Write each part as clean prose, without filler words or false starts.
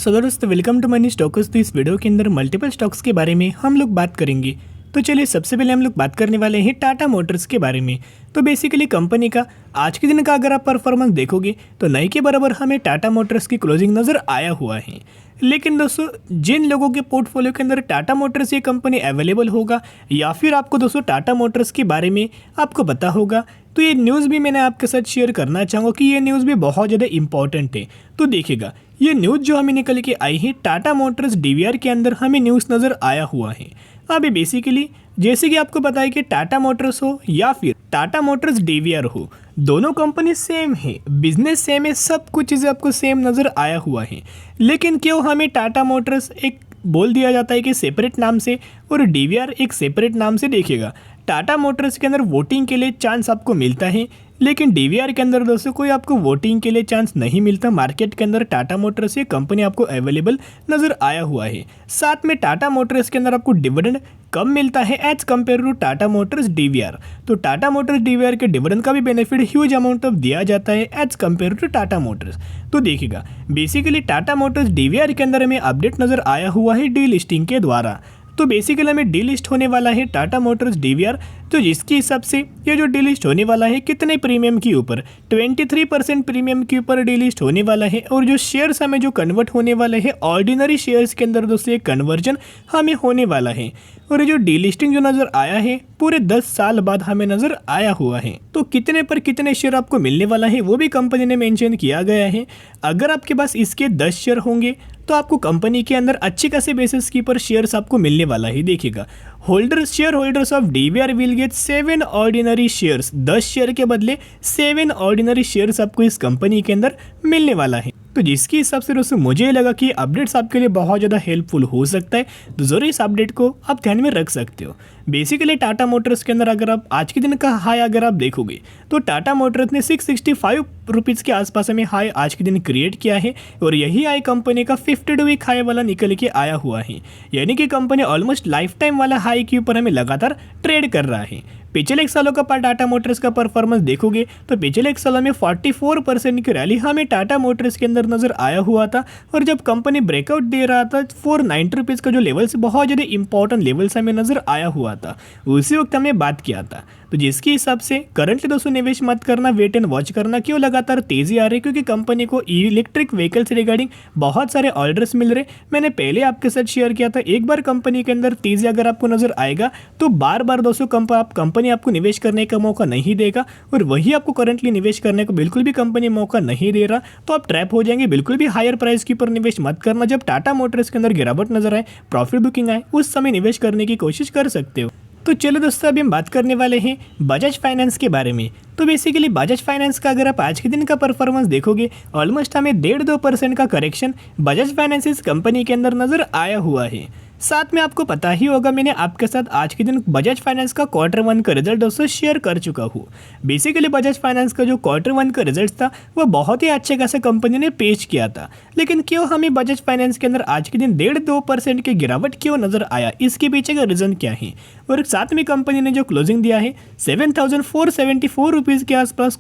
सो दोस्तों welcome to money stocks. तो इस वीडियो के अंदर मल्टीपल स्टॉक्स के बारे में हम लोग बात करेंगे। तो चलिए सबसे पहले हम लोग बात करने वाले हैं टाटा मोटर्स के बारे में। तो बेसिकली कंपनी का आज के दिन का अगर आप परफॉर्मेंस देखोगे तो नई के बराबर हमें टाटा मोटर्स की क्लोजिंग नज़र आया हुआ है। लेकिन दोस्तों जिन लोगों के पोर्टफोलियो के अंदर टाटा मोटर्स ये कंपनी अवेलेबल होगा या फिर आपको दोस्तों टाटा मोटर्स के बारे में आपको पता होगा, तो ये न्यूज़ भी मैंने आपके साथ शेयर करना चाहूँगा कि ये न्यूज़ भी बहुत ज़्यादा इंपॉर्टेंट है। तो देखिएगा ये न्यूज़ जो हमें निकल के आई है टाटा मोटर्स डीवीआर के अंदर हमें न्यूज़ नज़र आया हुआ है। अभी बेसिकली जैसे कि आपको पता है कि टाटा मोटर्स हो या फिर टाटा मोटर्स डीवीआर हो, दोनों कंपनी सेम है, बिजनेस सेम है, सब कुछ चीज़ें आपको सेम नज़र आया हुआ है। लेकिन क्यों हमें टाटा मोटर्स एक बोल दिया जाता है कि सेपरेट नाम से और डीवीआर एक सेपरेट नाम से? देखिएगा टाटा मोटर्स के अंदर वोटिंग के लिए चांस आपको मिलता है, लेकिन डीवीआर के अंदर दोस्तों कोई आपको वोटिंग के लिए चांस नहीं मिलता। मार्केट के अंदर टाटा मोटर्स ये कंपनी आपको अवेलेबल नज़र आया हुआ है। साथ में टाटा मोटर्स के अंदर आपको डिविडेंड कम मिलता है as compared to Tata Motors DVR. तो टाटा मोटर्स डीवीआर के डिविडेंड का भी बेनिफिट ह्यूज अमाउंट ऑफ दिया जाता है as compared to Tata Motors. तो देखिएगा बेसिकली टाटा मोटर्स डीवीआर के अंदर हमें अपडेट नज़र आया हुआ है डी लिस्टिंग के द्वारा। तो बेसिकली हमें डी लिस्ट होने वाला है टाटा मोटर्स डीवीआर, तो जिसके हिसाब से ये जो डी लिस्ट होने वाला है कितने प्रीमियम के ऊपर 23% प्रीमियम के ऊपर डी लिस्ट होने वाला है। और जो शेयर्स हमें जो कन्वर्ट होने वाले हैं ऑर्डिनरी शेयर्स के अंदर दोस्तों ये कन्वर्जन हमें होने वाला है। और ये जो डी लिस्टिंग जो नज़र आया है पूरे 10 साल बाद हमें नज़र आया हुआ है। तो कितने पर कितने शेयर आपको मिलने वाला है वो भी कंपनी ने मेंशन किया गया है। अगर आपके पास इसके 10 शेयर होंगे तो आपको कंपनी के अंदर अच्छी खासी बेसिस की पर शेयर्स आपको मिलने वाला है। देखिएगा share holders of DVR will get 7 ordinary shares, 10 share के बदले 7 ऑर्डिनरी शेयर्स आपको इस कंपनी के अंदर मिलने वाला है। तो जिसके हिसाब से दोस्तों मुझे लगा कि अपडेट्स आपके लिए बहुत ज़्यादा हेल्पफुल हो सकता है, तो ज़रूर इस अपडेट को आप ध्यान में रख सकते हो। बेसिकली टाटा मोटर्स के अंदर अगर आप आज के दिन का हाई अगर आप देखोगे तो टाटा मोटर्स ने 665 रुपीज़ के आसपास हमें हाई आज के दिन क्रिएट किया है और यही हाई कंपनी का 52 वीक हाई वाला निकल के आया हुआ है। यानी कि कंपनी ऑलमोस्ट लाइफ टाइम वाला हाई के ऊपर हमें लगातार ट्रेड कर रहा है। पिछले एक सालों का टाटा मोटर्स का परफॉर्मेंस देखोगे तो पिछले एक सालों में 44% की रैली हमें टाटा मोटर्स के अंदर नजर आया हुआ था। और जब कंपनी ब्रेकआउट दे रहा था 490 रुपीज़ का जो लेवल्स बहुत ज़्यादा इंपॉर्टेंट लेवल्स हमें नजर आया हुआ था, उसी वक्त हमने बात किया था। तो जिसके हिसाब से करंटली दोस्तों निवेश मत करना, वेट एंड वॉच करना। क्यों लगातार तेजी आ रही है? क्योंकि कंपनी को इलेक्ट्रिक व्हीकल से रिगार्डिंग बहुत सारे ऑर्डर्स मिल रहे। मैंने पहले आपके साथ शेयर किया था, एक बार कंपनी के अंदर तेजी अगर आपको नजर आएगा तो बार बार दोस्तों कंपनी आपको निवेश करने का मौका नहीं देगा। और वही आपको करंटली निवेश करने को बिल्कुल भी कंपनी मौका नहीं दे रहा, तो आप ट्रैप हो जाएंगे। बिल्कुल भी हायर प्राइस के ऊपर निवेश मत करना। जब टाटा मोटर्स के अंदर गिरावट नजर आए, प्रॉफिट बुकिंग आए, उस समय निवेश करने की कोशिश कर सकते हो। तो चलो दोस्तों अभी हम बात करने वाले हैं बजाज फाइनेंस के बारे में। तो बेसिकली बजाज फाइनेंस का अगर आप आज के दिन का परफॉर्मेंस देखोगे ऑलमोस्ट हमें 1.5-2% का करेक्शन बजाज फाइनेंस इस कंपनी के अंदर नजर आया हुआ है। साथ में आपको पता ही होगा मैंने आपके साथ आज के दिन बजाज फाइनेंस का Q1 का रिजल्ट दोस्तों शेयर कर चुका हूँ। बेसिकली बजाज फाइनेंस का जो Q1 का रिजल्ट था वो बहुत ही अच्छे खासे कंपनी ने पेश किया था। लेकिन क्यों हमें बजाज फाइनेंस के अंदर आज के दिन 1.5-2% की गिरावट क्यों नजर आया, इसके पीछे का रीज़न क्या है? और साथ में कंपनी ने जो क्लोजिंग दिया है 7,474 रुपीज़ के आसपास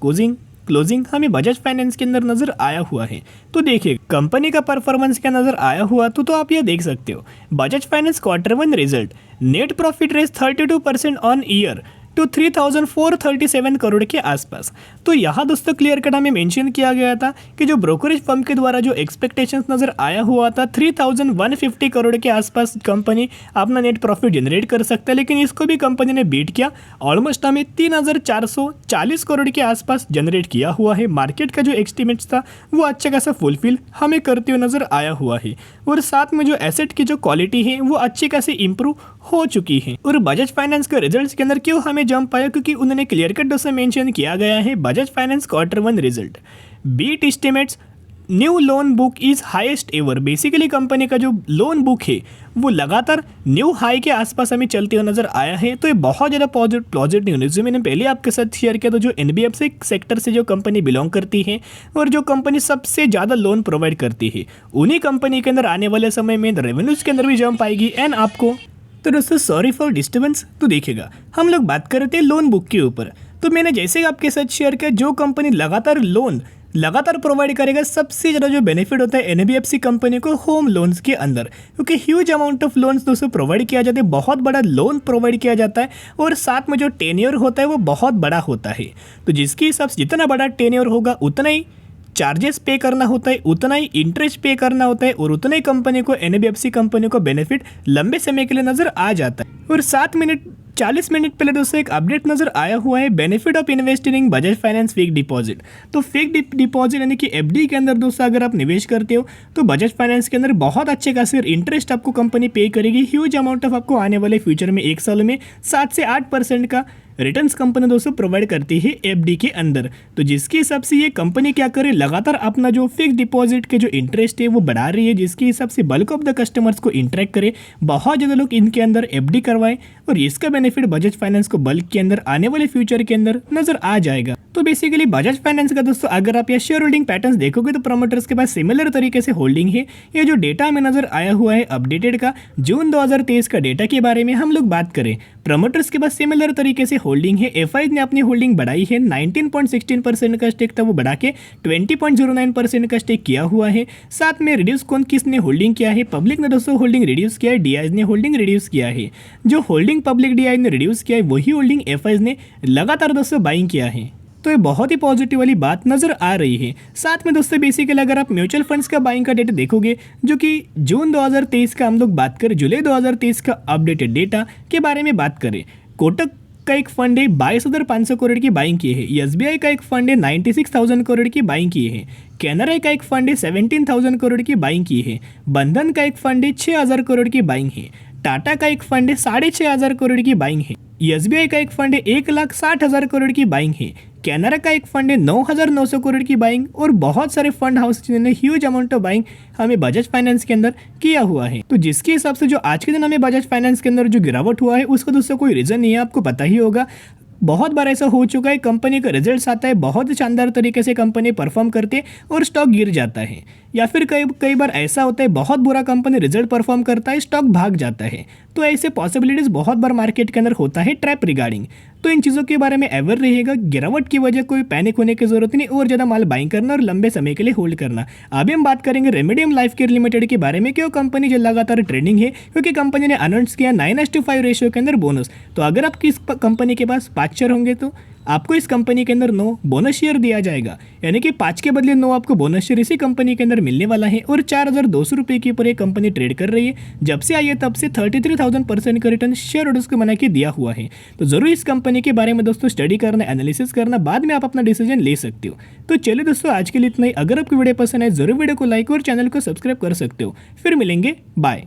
क्लोजिंग हमें बजाज फाइनेंस के अंदर नजर आया हुआ है। तो देखिए कंपनी का परफॉर्मेंस क्या नजर आया हुआ तो आप ये देख सकते हो। Bajaj Finance Q1 result net profit rise 32% on year to 3,437 crore के आसपास। तो यहाँ दोस्तों क्लियर कट हमें मेंशन किया गया था कि जो ब्रोकरेज फर्म के द्वारा जो एक्सपेक्टेशंस नजर आया हुआ था 3,150 करोड़ के आसपास कंपनी अपना नेट प्रॉफिट जनरेट कर सकता है, लेकिन इसको भी कंपनी ने बीट किया। ऑलमोस्ट हमें 3,440 करोड़ के आसपास जनरेट किया हुआ है। मार्केट का जो एस्टिमेट्स था वो अच्छा खासा फुलफिल हमें करते हुए नजर आया हुआ है। और साथ में जो एसेट की जो क्वालिटी है वो अच्छी खासी इंप्रूव हो चुकी है। और बजाज फाइनेंस के रिजल्ट्स के अंदर क्यों हमें जंप आया? क्योंकि उन्होंने क्लियर कट दोस्तों मेंशन किया गया है Bajaj Finance Q1 result beat estimates, new loan book is highest ever. Basically company का जो लोन बुक है वो लगातार न्यू हाई के आसपास हमें चलते हुए नजर आया है। तो ये बहुत ज़्यादा पॉजिटिव न्यूज़ है। मैंने पहले आपके साथ शेयर किया था जो NBFC सेक्टर से जो कंपनी बिलोंग करती है और जो कंपनी सबसे ज़्यादा लोन प्रोवाइड करती है, उन्हीं कंपनी के अंदर आने वाले समय में रेवेन्यूज़ के अंदर भी जंप आएगी। एंड आपको तो दोस्तों सॉरी फॉर डिस्टर्बेंस। तो देखिएगा हम लोग बात कर रहे थे लोन बुक के ऊपर। तो मैंने जैसे आपके साथ शेयर किया जो कंपनी लगातार लोन लगातार प्रोवाइड करेगा सबसे ज़्यादा जो बेनिफिट होता है एनबीएफसी कंपनी को होम लोन्स के अंदर, क्योंकि ह्यूज अमाउंट ऑफ लोन्स दोस्तों प्रोवाइड किया जाता है, बहुत बड़ा लोन प्रोवाइड किया जाता है और साथ में जो टेन्योर होता है वो बहुत बड़ा होता है। तो जिसके हिसाब से जितना बड़ा टेन्योर होगा उतना ही चार्जेस पे करना होता है, उतना ही इंटरेस्ट पे करना होता है और उतना ही कंपनी को एनबीएफसी कंपनी को बेनिफिट लंबे समय के लिए नजर आ जाता है। और 40 मिनट पहले दोस्तों एक अपडेट नजर आया हुआ है, benefit of investing Bajaj finance fix deposit. तो फिक्स डिपॉजिट यानी कि एफडी के अंदर दोस्तों अगर आप निवेश करते हो तो बजाज फाइनेंस के अंदर बहुत अच्छे खासे इंटरेस्ट आपको कंपनी पे करेगी। ह्यूज अमाउंट ऑफ आपको आने वाले फ्यूचर में 1 साल में 7 से 8% का रिटर्न्स कंपनी दोस्तों प्रोवाइड करती है एफडी के अंदर। तो जिसके हिसाब से ये कंपनी क्या करे, लगातार अपना जो फिक्स डिपॉजिट के जो इंटरेस्ट है वो बढ़ा रही है, जिसके हिसाब से बल्क ऑफ द कस्टमर्स को इंटरेक्ट करे, बहुत ज़्यादा लोग इनके अंदर एफडी करवाएं और इसका बेनिफिट बजाज फाइनेंस को बल्क के अंदर आने वाले फ्यूचर के अंदर नजर आ जाएगा। तो बेसिकली बजाज फाइनेंस का दोस्तों अगर आप ये शेयर होल्डिंग पैटर्न्स देखोगे तो प्रमोटर्स के पास सिमिलर तरीके से होल्डिंग है। ये जो डेटा में नजर आया हुआ है अपडेटेड का जून 2023 का डेटा के बारे में हम लोग बात करें, प्रमोटर्स के पास सिमिलर तरीके से होल्डिंग है। एफआई ने अपनी होल्डिंग बढ़ाई है, 19.16% का स्टेक था वो बढ़ा के 20.09% का स्टेक किया हुआ है। साथ में रिड्यूस कौन किसने होल्डिंग किया है, पब्लिक ने दोस्तों होल्डिंग रिड्यूस किया है, डीआई ने होल्डिंग रिड्यूस किया है। जो होल्डिंग पब्लिक डीआई ने रिड्यूस किया है वही होल्डिंग एफआई ने लगातार दोस्तों बाइंग किया है। तो ये बहुत ही पॉजिटिव वाली बात नजर आ रही है। साथ में दोस्तों बेसिकली अगर आप म्यूचुअल फंड्स का बाइंग का डेटा देखोगे जो कि जून 2023 का हम लोग बात करें, जुलाई 2023 का अपडेटेड डेटा के बारे में बात करें, कोटक का एक फंड है 22,500 करोड़ की बाइंग की है, एसबीआई का एक फंड है 96,000 करोड़ की बाइंग की है, कैनरा का एक फंड है 17,000 करोड़ की बाइंग की है, बंधन का एक फंड है 6,000 करोड़ की बाइंग है, टाटा का एक फंड है 6,500 करोड़ की बाइंग है, एसबीआई का एक फंड है 1,60,000 करोड़ की बाइंग है, कैनरा का एक फंड है 9,900 करोड़ की बाइंग और बहुत सारे फंड हाउस जिन्होंने ह्यूज अमाउंट ऑफ बाइंग हमें बजाज फाइनेंस के अंदर किया हुआ है। तो जिसके हिसाब से जो आज के दिन हमें बजाज फाइनेंस के अंदर जो गिरावट हुआ है उसका दोस्तों कोई रीजन नहीं है, आपको पता ही होगा। बहुत बार ऐसा हो चुका है, कंपनी का रिजल्ट्स आता है, बहुत शानदार तरीके से कंपनी परफॉर्म करते और स्टॉक गिर जाता है, या फिर कई बार ऐसा होता है बहुत बुरा कंपनी रिजल्ट परफॉर्म करता है, स्टॉक भाग जाता है। तो ऐसे पॉसिबिलिटीज बहुत बार मार्केट के अंदर होता है ट्रैप रिगार्डिंग। तो इन चीज़ों के बारे में अवेयर रहिएगा, गिरावट की वजह कोई पैनिक होने की जरूरत नहीं और ज़्यादा माल बाइंग करना और लंबे समय के लिए होल्ड करना। अभी हम बात करेंगे रेमेडियम लाइफ केयर लिमिटेड के बारे में, क्यों कंपनी जो लगातार ट्रेंडिंग है क्योंकि कंपनी ने अनाउंस किया 9:5 रेशियो के अंदर बोनस। तो अगर आपकी इस कंपनी के पास 5 शेयर होंगे तो आपको इस कंपनी के अंदर 9 बोनस शेयर दिया जाएगा, यानी कि 5 के बदले 9 आपको बोनस शेयर इसी कंपनी के अंदर मिलने वाला है। और 4,200 रुपये के ऊपर ये कंपनी ट्रेड कर रही है, जब से आई है तब से 33,000% का रिटर्न शेयर होल्डर्स को बना के दिया हुआ है। तो जरूर इस कंपनी के बारे में दोस्तों स्टडी करना, एनालिसिस करना, बाद में आप अपना डिसीजन ले सकते हो। तो चलिए दोस्तों आज के लिए इतना ही। अगर आपको वीडियो पसंद है जरूर वीडियो को लाइक और चैनल को सब्सक्राइब कर सकते हो। फिर मिलेंगे, बाय।